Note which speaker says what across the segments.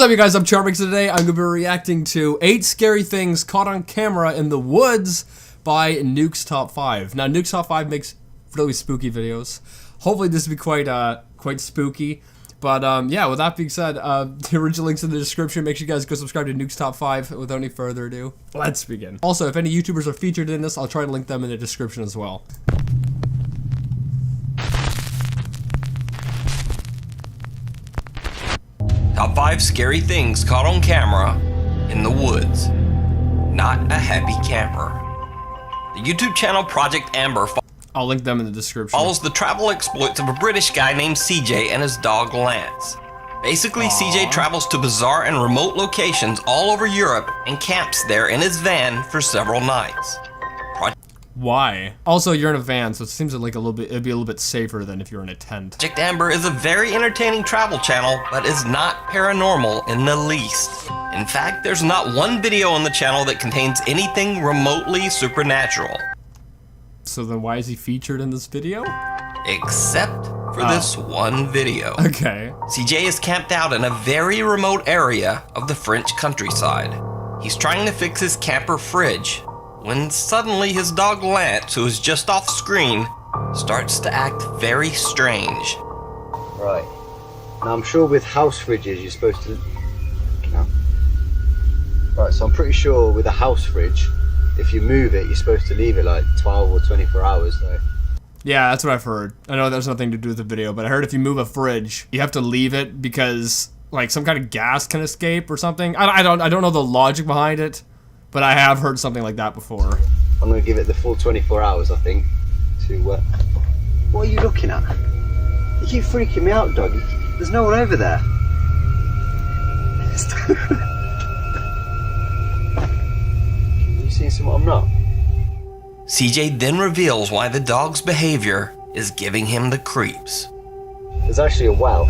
Speaker 1: up, you guys? I'm Charmx, and today I'm going to be reacting to 8 scary things caught on camera in the woods by Nuke's Top 5. Now, Nuke's Top 5 makes really spooky videos. Hopefully this will be quite spooky. But yeah, with that being said, the original link's in the description. Make sure you guys go subscribe to Nuke's Top 5. Without any further ado, let's begin. Also, if any YouTubers are featured in this, I'll try to link them in the description as well.
Speaker 2: Top 5 scary things caught on camera in the woods. Not a happy camper. The YouTube channel Project Amber
Speaker 1: I'll link them in the description.
Speaker 2: Follows the travel exploits of a British guy named CJ and his dog Lance. Basically, CJ travels to bizarre and remote locations all over Europe and camps there in his van for several nights.
Speaker 1: Why? Also, you're in a van, so it seems like it'd be a little bit safer than if you're in a tent.
Speaker 2: Project Amber is a very entertaining travel channel, but is not paranormal in the least. In fact, there's not one video on the channel that contains anything remotely supernatural.
Speaker 1: So then why is he featured in this video?
Speaker 2: Except for this one video.
Speaker 1: Okay.
Speaker 2: CJ is camped out in a very remote area of the French countryside. He's trying to fix his camper fridge, when suddenly his dog Lance, who is just off screen, starts to act very strange.
Speaker 3: Right. Now I'm sure with house fridges you're supposed to... No. Right, so I'm pretty sure with a house fridge, if you move it, you're supposed to leave it like 12 or 24 hours though.
Speaker 1: Yeah, that's what I've heard. I know there's nothing to do with the video, but I heard if you move a fridge, you have to leave it because like some kind of gas can escape or something. I don't know the logic behind it. But I have heard something like that before.
Speaker 3: I'm going to give it the full 24 hours, I think, to... What are you looking at? You keep freaking me out, dog. There's no one over there. You seeing something I'm not?
Speaker 2: CJ then reveals why the dog's behavior is giving him the creeps.
Speaker 3: There's actually a well,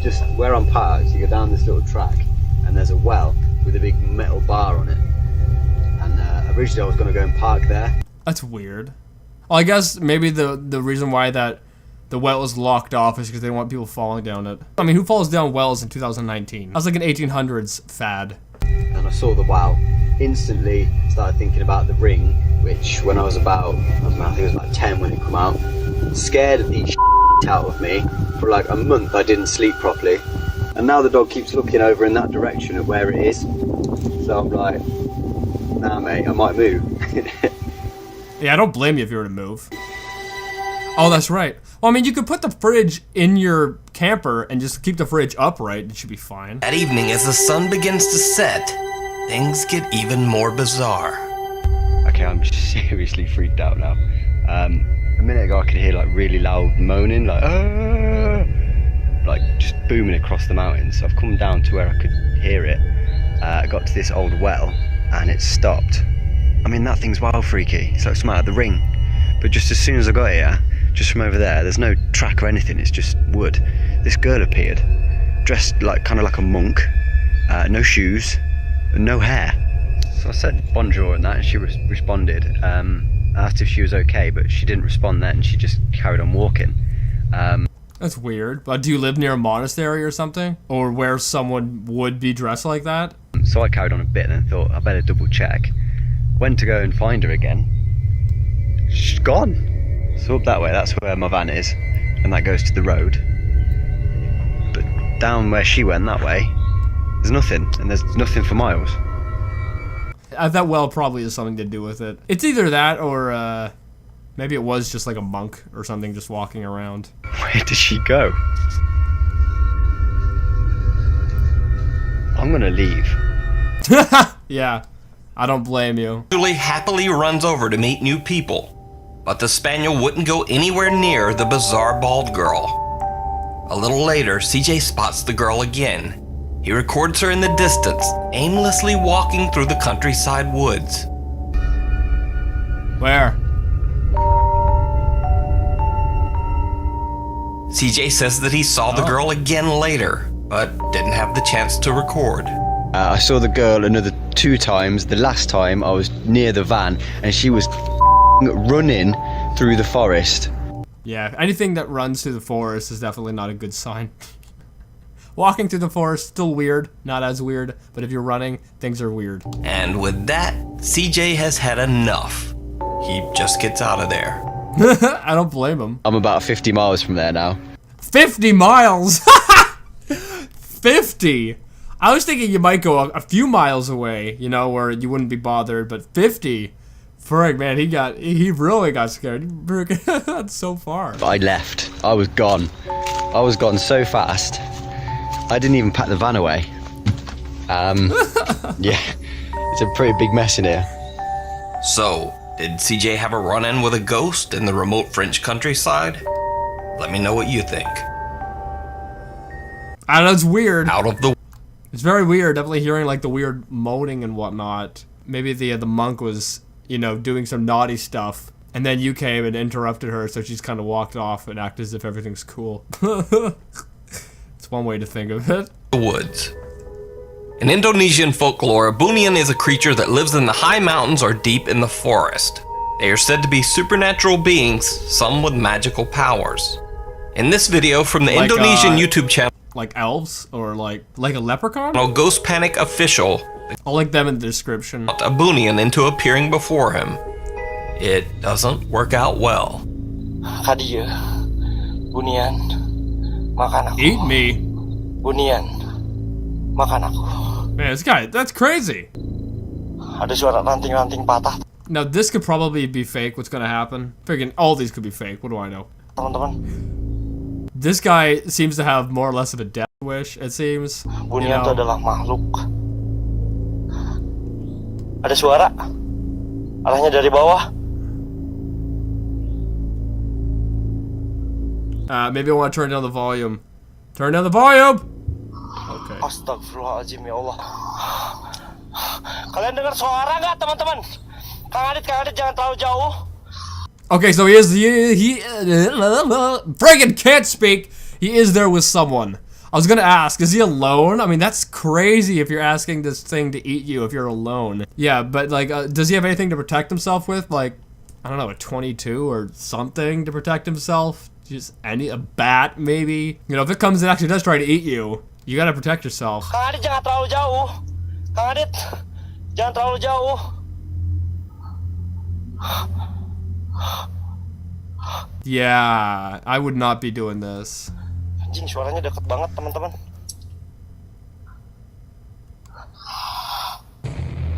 Speaker 3: just where I'm parked. You go down this little track, and there's a well with a big metal bar on it. Originally I was going to go and park there. That's
Speaker 1: weird. Well, I guess maybe the reason why that the well is locked off is because they don't want people falling down it. I mean, who falls down wells in 2019? That's like an 1800s fad.
Speaker 3: And I saw the well, instantly started thinking about the Ring, which when I was about, I think it was about 10 when it came out, scared the shit out of me. For like a month I didn't sleep properly. And now the dog keeps looking over in that direction at where it is. So I'm like, nah mate, I might move.
Speaker 1: Yeah, I don't blame you if you were to move. Oh, that's right. Well, I mean, you could put the fridge in your camper and just keep the fridge upright. It should be fine.
Speaker 2: That evening, as the sun begins to set, things get even more bizarre.
Speaker 3: Okay, I'm seriously freaked out now. A minute ago I could hear like really loud moaning, like just booming across the mountains. So I've come down to where I could hear it. I got to this old well, and it stopped. I mean, that thing's wild freaky. It's like something out of the Ring. But just as soon as I got here, just from over there's no track or anything, it's just wood. This girl appeared, dressed like kind of like a monk, no shoes, and no hair. So I said bonjour and that, and she responded. I asked if she was okay, but she didn't respond then, she just carried on walking.
Speaker 1: That's weird. But do you live near a monastery or something? Or where someone would be dressed like that?
Speaker 3: So I carried on a bit and thought I better double check. Went to go and find her again. She's gone. So up that way, that's where my van is, and that goes to the road. But down where she went that way, there's nothing, and there's nothing for miles.
Speaker 1: That well probably has something to do with it. It's either that or maybe it was just like a monk or something just walking around.
Speaker 3: Where did she go? I'm gonna leave.
Speaker 1: Yeah, I don't blame you.
Speaker 2: Julie happily runs over to meet new people, but the spaniel wouldn't go anywhere near the bizarre bald girl. A little later, CJ spots the girl again. He records her in the distance, aimlessly walking through the countryside woods.
Speaker 1: Where?
Speaker 2: CJ says that he saw the girl again later, but didn't have the chance to record.
Speaker 3: I saw the girl another 2 times. The last time I was near the van and she was running through the forest.
Speaker 1: Yeah, anything that runs through the forest is definitely not a good sign. Walking through the forest, still weird, not as weird, but if you're running, things are weird.
Speaker 2: And with that, CJ has had enough. He just gets out of there.
Speaker 1: I don't blame him.
Speaker 3: I'm about 50 miles from there now.
Speaker 1: 50 miles! 50! I was thinking you might go a few miles away, you know, where you wouldn't be bothered, but 50? Frig, man, he really got scared. That's so far.
Speaker 3: But I left. I was gone. I was gone so fast. I didn't even pack the van away. Yeah, it's a pretty big mess in here.
Speaker 2: So, did CJ have a run-in with a ghost in the remote French countryside? Let me know what you think.
Speaker 1: I know, it's weird.
Speaker 2: Out of the...
Speaker 1: It's very weird, definitely hearing like the weird moaning and whatnot. Maybe the monk was, you know, doing some naughty stuff, and then you came and interrupted her, so she's kind of walked off and acted as if everything's cool. It's one way to think of it.
Speaker 2: The woods. In Indonesian folklore, a Bunian is a creature that lives in the high mountains or deep in the forest. They are said to be supernatural beings, some with magical powers. In this video from the Indonesian YouTube channel,
Speaker 1: like elves or like a leprechaun?
Speaker 2: Ghost Panic Official,
Speaker 1: I'll link them in the description.
Speaker 2: a Bunian into appearing before him. It doesn't work out well.
Speaker 4: Kadia, Bunian, makan aku.
Speaker 1: Eat me.
Speaker 4: Bunian, makan aku.
Speaker 1: Man, this guy, that's crazy.
Speaker 4: Ada suara ranting-ranting patah,
Speaker 1: Now this could probably be fake, what's gonna happen. Freaking, all these could be fake, what do I know?
Speaker 4: teman-teman.
Speaker 1: This guy seems to have more or less of a death wish, it seems.
Speaker 4: Bunian itu adalah makhluk. Ada suara. Arahnya dari bawah.
Speaker 1: Maybe I want to turn down the volume. Turn down the volume! Okay.
Speaker 4: Astagfirullahaladzim, ya Allah. Kalian dengar suara nggak, teman-teman? Kang Adit, jangan terlalu jauh.
Speaker 1: Okay, so he friggin' can't speak. He is there with someone. I was gonna ask, is he alone? I mean, that's crazy if you're asking this thing to eat you if you're alone. Yeah, but like, does he have anything to protect himself with? Like, I don't know, a 22 or something to protect himself? Just a bat, maybe? You know, if it comes and actually does try to eat you, you gotta protect yourself.
Speaker 4: Kang Adit, jangan terlalu jauh. Kang Adit, jangan terlalu jauh.
Speaker 1: Yeah, I would not be doing this.
Speaker 4: Anjing, suaranya deket banget, teman-teman.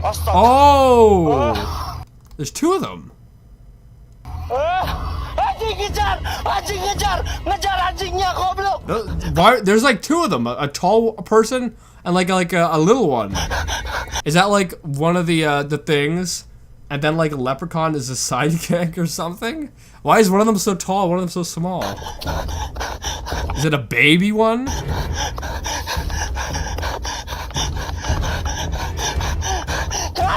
Speaker 4: Astaga.
Speaker 1: Oh! There's two of them.
Speaker 4: Anjing, ngejar! Anjing, ngejar anjingnya, goblok.
Speaker 1: Why? There's like two of them. A tall person and like a little one. Is that like one of the things? And then like a leprechaun is a sidekick or something? Why is one of them so tall, one of them so small? Is it a baby one?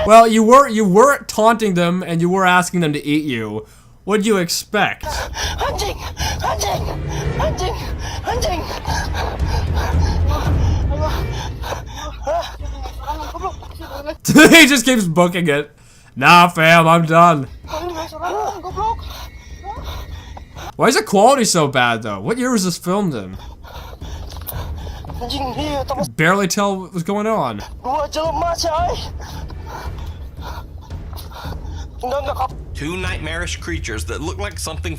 Speaker 1: Well, you were taunting them and you were asking them to eat you. What do you expect?
Speaker 4: Anjing, anjing, anjing, anjing.
Speaker 1: He just keeps booking it. Nah, fam, I'm done. Why is the quality so bad, though? What year was this filmed in?
Speaker 4: Anjing, iya, teman.
Speaker 1: Barely tell what was going on.
Speaker 4: Dua jelema sih, ay. Enggak.
Speaker 2: Two nightmarish creatures that look like something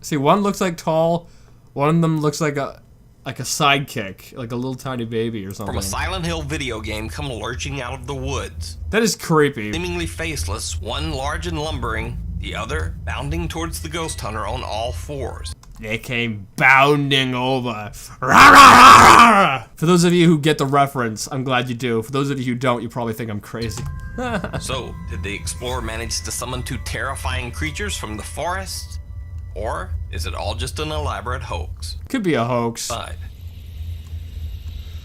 Speaker 1: See, one looks like tall, one of them looks like a sidekick, like a little tiny baby or something.
Speaker 2: from a Silent Hill video game come lurching out of the woods.
Speaker 1: That is creepy.
Speaker 2: Seemingly faceless, one large and lumbering, the other bounding towards the ghost hunter on all fours.
Speaker 1: They came bounding over. Rah, rah, rah, rah. For those of you who get the reference, I'm glad you do. For those of you who don't, you probably think I'm crazy.
Speaker 2: So, did the explorer manage to summon two terrifying creatures from the forest? Or is it all just an elaborate hoax?
Speaker 1: Could be a hoax.
Speaker 2: Side.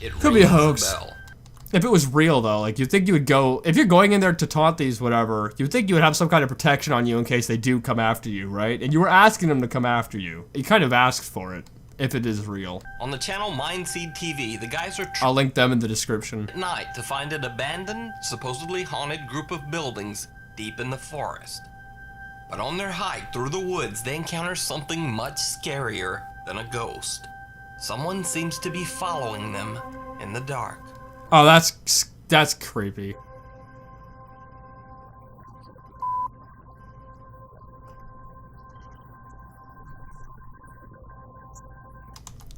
Speaker 2: It
Speaker 1: Could be a
Speaker 2: rings the
Speaker 1: hoax.
Speaker 2: bell.
Speaker 1: If it was real, though, like, you'd think you would go... If you're going in there to taunt these, whatever, you'd think you would have some kind of protection on you in case they do come after you, right? And you were asking them to come after you. You kind of asked for it, if it is real.
Speaker 2: On the channel Mindseed TV, the guys are
Speaker 1: I'll link them in the description.
Speaker 2: at night to find an abandoned, supposedly haunted group of buildings deep in the forest. But on their hike through the woods, they encounter something much scarier than a ghost. someone seems to be following them in the dark.
Speaker 1: Oh, that's creepy.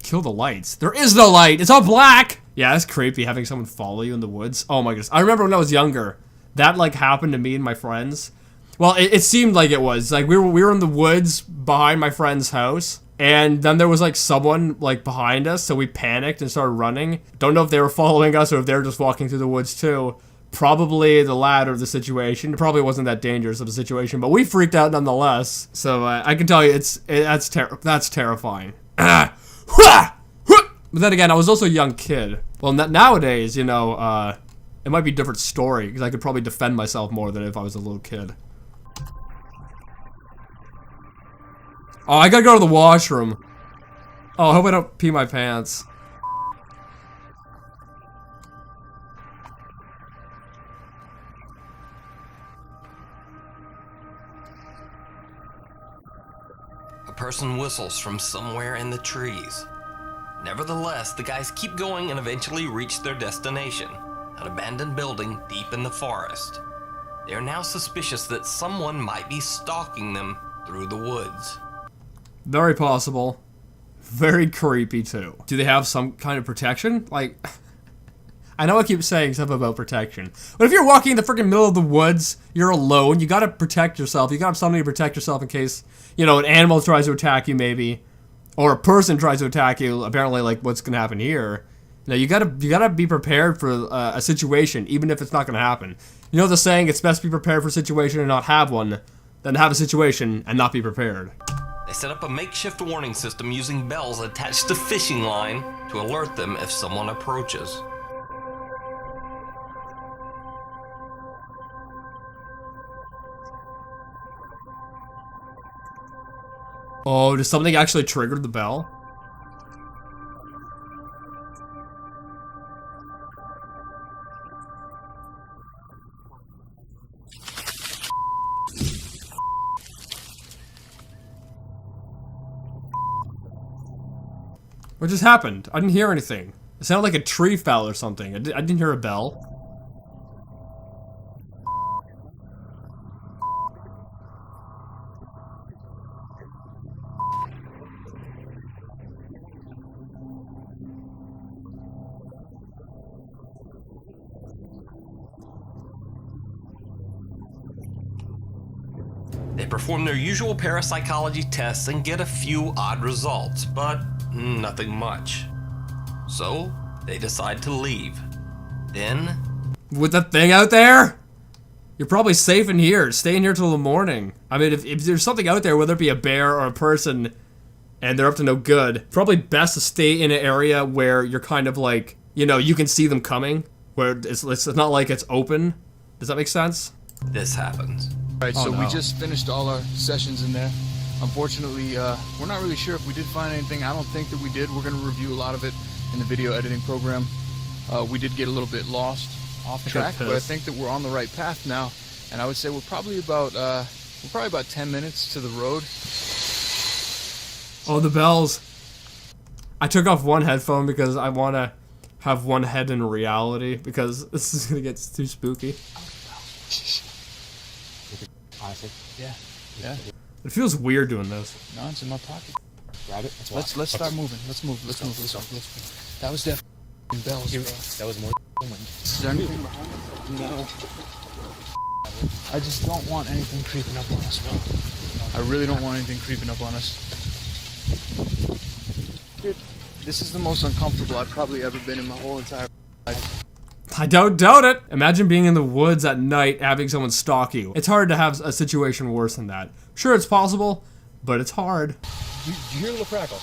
Speaker 1: Kill the lights. There is no light. It's all black. Yeah, that's creepy having someone follow you in the woods. Oh my goodness. I remember when I was younger, that like happened to me and my friends. Well, it seemed like it was. Like we were in the woods behind my friend's house, and then there was like someone like behind us, so we panicked and started running. Don't know if they were following us or if they were just walking through the woods too. Probably the latter of the situation. It probably wasn't that dangerous of a situation, but we freaked out nonetheless. So I can tell you, that's terrifying. But then again, I was also a young kid. Well, nowadays, you know, it might be a different story, because I could probably defend myself more than if I was a little kid. Oh, I gotta go to the washroom. Oh, I hope I don't pee my pants.
Speaker 2: A person whistles from somewhere in the trees. Nevertheless, the guys keep going and eventually reach their destination, an abandoned building deep in the forest. They are now suspicious that someone might be stalking them through the woods.
Speaker 1: Very possible. Very creepy too. Do they have some kind of protection? Like, I know I keep saying stuff about protection, but if you're walking in the freaking middle of the woods, you're alone, you gotta protect yourself. You gotta have something to protect yourself in case, you know, an animal tries to attack you maybe. Or a person tries to attack you, apparently like what's gonna happen here. You know, you gotta be prepared for a situation, even if it's not gonna happen. You know the saying, it's best to be prepared for a situation and not have one, than to have a situation and not be prepared.
Speaker 2: They set up a makeshift warning system using bells attached to fishing line to alert them if someone approaches.
Speaker 1: Oh, does something actually trigger the bell? What just happened? I didn't hear anything. It sounded like a tree fell or something. I didn't hear a bell.
Speaker 2: They perform their usual parapsychology tests and get a few odd results, but nothing much. So, they decide to leave. Then...
Speaker 1: With that thing out there? You're probably safe in here. Stay in here till the morning. I mean, if there's something out there, whether it be a bear or a person, and they're up to no good, probably best to stay in an area where you're kind of like, you know, you can see them coming, where it's not like it's open. Does that make sense?
Speaker 2: This happens.
Speaker 5: Alright,
Speaker 1: Oh,
Speaker 5: so
Speaker 1: no.
Speaker 5: we just finished all our sessions in there. Unfortunately, we're not really sure if we did find anything. I don't think that we did. We're going to review a lot of it in the video editing program. We did get a little bit lost off track, but I think that we're on the right path now. And I would say we're probably about 10 minutes to the road.
Speaker 1: Oh, the bells. I took off one headphone because I want to have one head in reality, because this is going to get too spooky.
Speaker 5: Yeah. Yeah.
Speaker 1: It feels weird doing this.
Speaker 5: No, it's in my pocket.
Speaker 6: Grab it.
Speaker 5: Let's start moving. Let's move. That was definitely bells, bro.
Speaker 6: That was more wind.
Speaker 5: Is there anything behind it? No. I just don't want anything creeping up on us, bro. I really don't want anything creeping up on us. Dude, this is the most uncomfortable I've probably ever been in my whole entire life.
Speaker 1: I don't doubt it. Imagine being in the woods at night, having someone stalk you. It's hard to have a situation worse than that. Sure, it's possible, but it's hard.
Speaker 6: You hear a little crackle.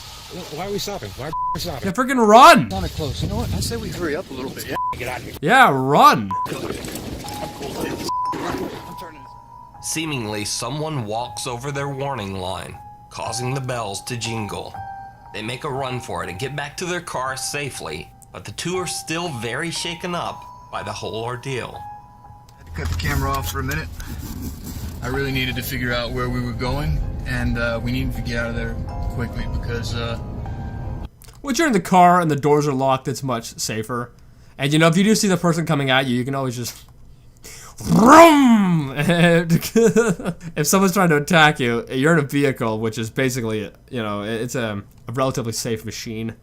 Speaker 6: Why are we stopping? Why are we stopping?
Speaker 1: Yeah, freaking run!
Speaker 5: Kind of close. You know what? I say we hurry up a little bit. Yeah.
Speaker 6: Get out of here.
Speaker 1: Yeah, run!
Speaker 2: Seemingly, someone walks over their warning line, causing the bells to jingle. They make a run for it and get back to their car safely, but the two are still very shaken up by the whole ordeal.
Speaker 5: Had to cut the camera off for a minute. I really needed to figure out where we were going, and we needed to get out of there quickly because
Speaker 1: Once you're in the car and the doors are locked, it's much safer. And you know, if you do see the person coming at you, you can always just vroom! If someone's trying to attack you, you're in a vehicle, which is basically, you know, it's a relatively safe machine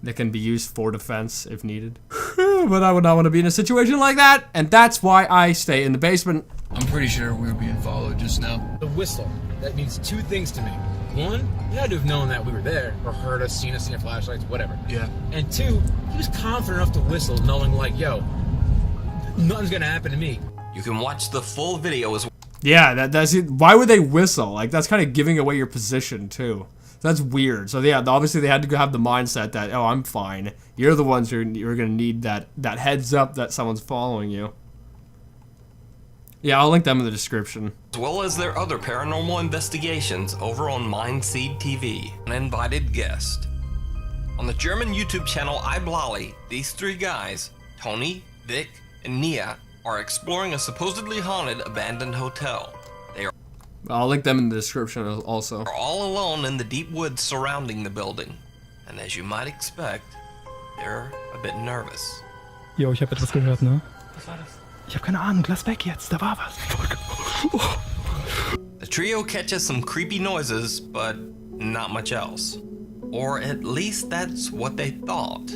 Speaker 1: that can be used for defense if needed. But I would not want to be in a situation like that, and that's why I stay in the basement.
Speaker 5: I'm pretty sure we were being followed just now.
Speaker 6: The whistle. That means two things to me. One, he had to have known that we were there, or heard us, seen our flashlights, whatever.
Speaker 5: Yeah.
Speaker 6: And two, he was confident enough to whistle, knowing like, yo, nothing's gonna happen to me.
Speaker 2: You can watch the full video as well.
Speaker 1: Yeah, that's it. Why would they whistle? Like, that's kind of giving away your position, too. That's weird. So, yeah, obviously they had to have the mindset that, oh, I'm fine. You're the ones who are going to need that heads up that someone's following you. Yeah, I'll link them in the description.
Speaker 2: As well as their other paranormal investigations over on Mindseed TV, an invited guest. On the German YouTube channel iBlolly, these three guys, Tony, Vic, and Nia, are exploring a supposedly haunted abandoned hotel. They are
Speaker 1: I'll link them in the description also.
Speaker 2: all alone in the deep woods surrounding the building. And as you might expect, they're a bit nervous.
Speaker 7: Jo, ich habe etwas gehört, ne? Was war das? Ich habe keine Ahnung, lass weg jetzt, da war was.
Speaker 2: The trio catches some creepy noises, but not much else. Or at least that's what they thought.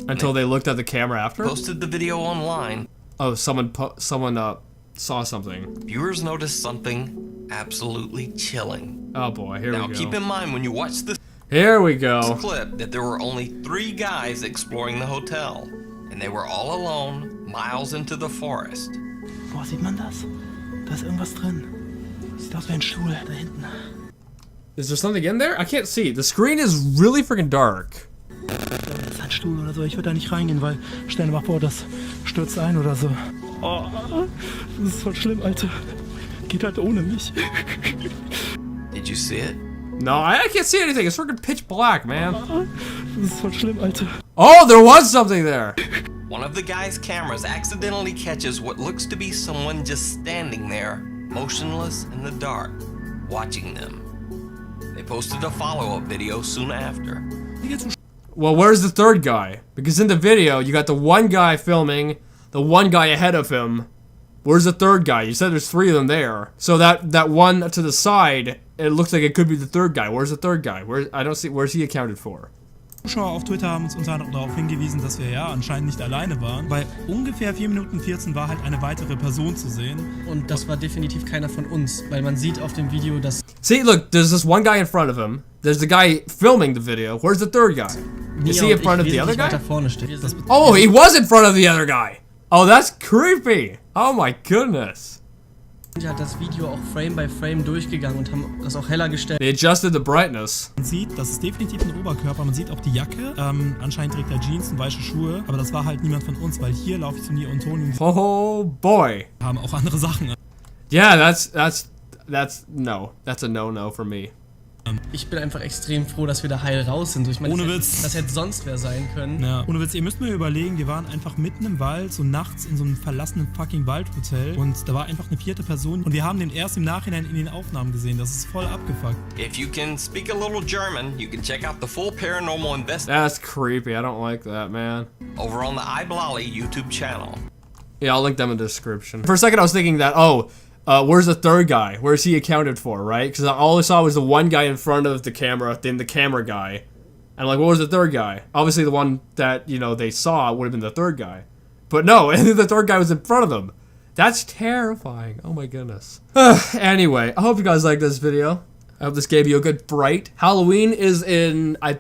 Speaker 1: Until they looked at the camera after?
Speaker 2: Posted the video online.
Speaker 1: Oh, someone saw something.
Speaker 2: Viewers noticed something absolutely chilling.
Speaker 1: Oh boy, here
Speaker 2: Now
Speaker 1: we go.
Speaker 2: keep in mind when you watch this
Speaker 1: Here we go.
Speaker 2: clip that there were only 3 guys exploring the hotel. And they were all alone, miles into the forest.
Speaker 7: Boah, sieht man das? Da ist irgendwas drin. Sieht aus wie ein Stuhl, da hinten.
Speaker 1: Is there something in there? I can't see. The screen is really freaking dark.
Speaker 7: Das ist ein Stuhl oder so, ich würde da nicht reingehen, weil stell dir mal vor, das stürzt ein oder so. Oh, das ist voll schlimm, Alter. Geht halt ohne mich.
Speaker 2: Did you see it?
Speaker 1: No, I can't see anything. It's freaking pitch black, man.
Speaker 7: Das ist voll schlimm, Alter.
Speaker 1: Oh, there was something there.
Speaker 2: One of the guy's cameras accidentally catches what looks to be someone just standing there, motionless in the dark, watching them. They posted a follow-up video soon after.
Speaker 1: Well, where's the third guy? Because in the video, you got the one guy filming, the one guy ahead of him. Where's the third guy? You said there's 3 of them there. So that one to the side, it looks like it could be the third guy. Where's the third guy? I don't see. Where's he accounted for?
Speaker 7: Zuschauer auf Twitter haben uns unter anderem darauf hingewiesen, dass wir ja anscheinend nicht alleine waren. Bei ungefähr 4 Minuten 14 war halt eine weitere Person zu sehen.
Speaker 8: Und das war definitiv keiner von uns, weil man sieht auf dem Video, dass...
Speaker 1: See, look, there's this one guy in front of him. There's the guy filming the video. Where's the third guy? Is he in front of the other guy? Oh, he was in front of the other guy. Oh, that's creepy. Oh my goodness.
Speaker 8: Der hat das Video auch Frame by Frame durchgegangen und haben das auch heller gestellt.
Speaker 1: They adjusted the brightness.
Speaker 7: Man sieht, das ist definitiv ein Oberkörper, man sieht auch die Jacke. Anscheinend trägt er Jeans und weiße Schuhe, aber das war halt niemand von uns, weil hier laufe ich zu Nia und Toni und
Speaker 1: Oh boy.
Speaker 7: haben auch andere Sachen.
Speaker 1: Yeah, that's a no for me.
Speaker 8: Ich bin einfach extrem froh, dass wir da heil raus sind. Ich meine,
Speaker 7: Ohne Witz.
Speaker 8: Das hätte sonst wer sein können.
Speaker 7: Ja. Ohne Witz, ihr müsst mir überlegen, wir waren einfach mitten im Wald, so nachts in so einem verlassenen fucking Waldhotel und da war einfach eine 4. Person und wir haben den erst im Nachhinein in den Aufnahmen gesehen. Das ist voll abgefuckt.
Speaker 2: If you can speak a little German, you can check out the full paranormal investigation
Speaker 1: That's creepy. I don't like that, man.
Speaker 2: over on the iBlolly YouTube channel.
Speaker 1: Yeah, I'll link them in the description. For a second, I was thinking that, where's the third guy? Where's he accounted for, right? Because all I saw was the one guy in front of the camera, then the camera guy. And like, what was the third guy? Obviously, the one that, you know, they saw would have been the third guy. But no, the third guy was in front of them. That's terrifying. Oh my goodness. Anyway, I hope you guys liked this video. I hope this gave you a good fright. Halloween is in, I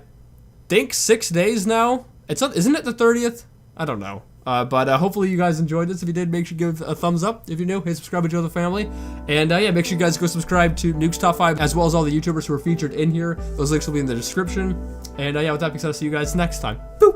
Speaker 1: think, 6 days now. Isn't it the 30th? I don't know. But hopefully you guys enjoyed this. If you did, make sure you give a thumbs up. If you're new, hit subscribe and join the family. And yeah, make sure you guys go subscribe to Nuke's Top 5, as well as all the YouTubers who are featured in here. Those links will be in the description. And yeah, with that being said, I'll see you guys next time. Boop!